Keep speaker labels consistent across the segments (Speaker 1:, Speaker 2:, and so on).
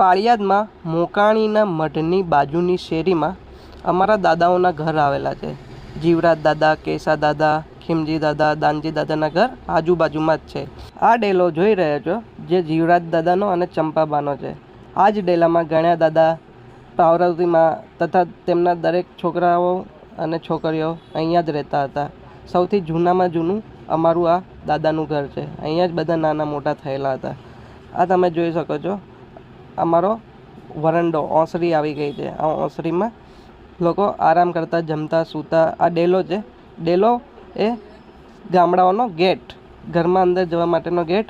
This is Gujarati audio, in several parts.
Speaker 1: પાળિયાદમાં મોકાણીના મઢની બાજુની શેરીમાં અમારા દાદાઓના ઘર આવેલા છે. જીવરાજ દાદા, કેસા દાદા, ખીમજી દાદા, દાનજી દાદાના ઘર આજુબાજુમાં જ છે. આ ડેલો જોઈ રહ્યા છો જે જીવરાજ દાદાનો અને ચંપાબાનો છે. આ જ ડેલામાં ગણ્યા દાદા, પાર્વતીમાં તથા તેમના દરેક છોકરાઓ અને છોકરીઓ અહીંયા જ રહેતા હતા. સૌથી જૂનામાં જૂનું અમારું આ દાદાનું ઘર છે. અહીંયા જ બધા નાના મોટા થયેલા હતા. આ તમે જોઈ શકો છો અમારો વરંડો, ઓસરી આવી ગઈ છે. આ ઓસરીમાં લોકો આરામ કરતા, જમતા, સૂતા. આ ડેલો છે. ડેલો એ ગામડાઓનો ગેટ, ઘરમાં અંદર જવા માટેનો ગેટ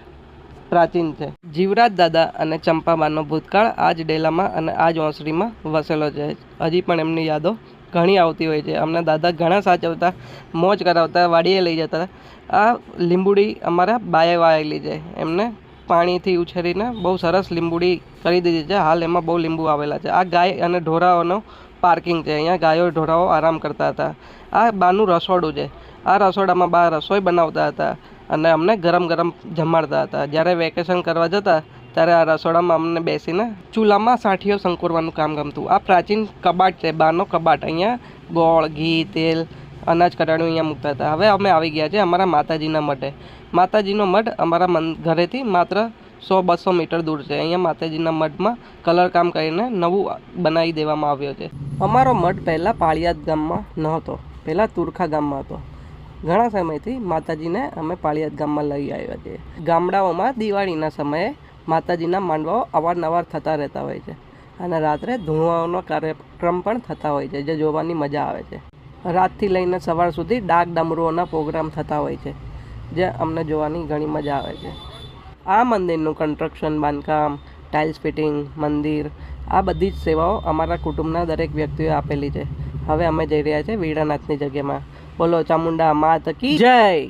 Speaker 1: પ્રાચીન છે. જીવરાજ દાદા અને ચંપાબાનો ભૂતકાળ આ જ ડેલામાં અને આ જ ઓસરીમાં વસેલો છે. હજી પણ એમની યાદો ઘણી આવતી હોય છે. અમને દાદા ઘણા સાચવતા, મોજ કરાવતા, વાડીએ લઈ જતા. આ લીંબુડી અમારા બાએ વાયેલી છે. એમને પાણીથી ઉછેરીને બહુ સરસ લીંબુડી કરી દીધી છે. હાલ એમાં બહુ લીંબુ આવેલા છે. આ ગાય અને ઢોરાઓનો પાર્કિંગ છે. અહીંયા ગાયો ઢોરાઓ આરામ કરતા હતા. આ બાનું રસોડું છે. આ રસોડામાં બા રસોઈ બનાવતા હતા અને અમને ગરમ ગરમ જમાડતા હતા. જ્યારે વેકેશન કરવા જતા ત્યારે આ રસોડામાં અમને બેસીને ચૂલામાં સાઠીઓ સંકોરવાનું કામ ગમતું. આ પ્રાચીન કબાટ છે, બાનો કબાટ. અહીંયા ગોળ, ઘી, તેલ, અનાજ કટાણું અહીંયા મૂકતા હતા. હવે અમે આવી ગયા છે અમારા માતાજીના મઢે. માતાજીનો મઢ અમારા ઘરેથી માત્ર 100-200 મીટર દૂર છે. અહીંયા માતાજીના મઢમાં કલર કામ કરીને નવું બનાવી દેવામાં આવ્યો છે. અમારો મઢ પહેલાં પાળિયાદ ગામમાં નહોતો, પહેલાં તુરખા ગામમાં હતો. ઘણા સમયથી માતાજીને અમે પાળિયાદ ગામમાં લઈ આવ્યા છીએ. ગામડાઓમાં દિવાળીના સમયે માતાજીના માંડવાઓ અવારનવાર થતા રહેતા હોય છે અને રાત્રે ધૂણવાનો કાર્યક્રમ પણ થતા હોય છે, જે જોવાની મજા આવે છે. રાતથી લઈને સવાર સુધી ડાક ડમરુઓના પ્રોગ્રામ થતા હોય છે, જે અમને જોવાની ઘણી મજા આવે છે. આ મંદિરનું કન્સ્ટ્રક્શન, બાંધકામ, ટાઇલ્સ ફિટિંગ, મંદિર, આ બધી જ સેવાઓ અમારા કુટુંબના દરેક વ્યક્તિઓએ આપેલી છે. હવે અમે જઈ રહ્યા છીએ વીરાનાથની જગ્યામાં. બોલો ચામુંડા માત કી જય.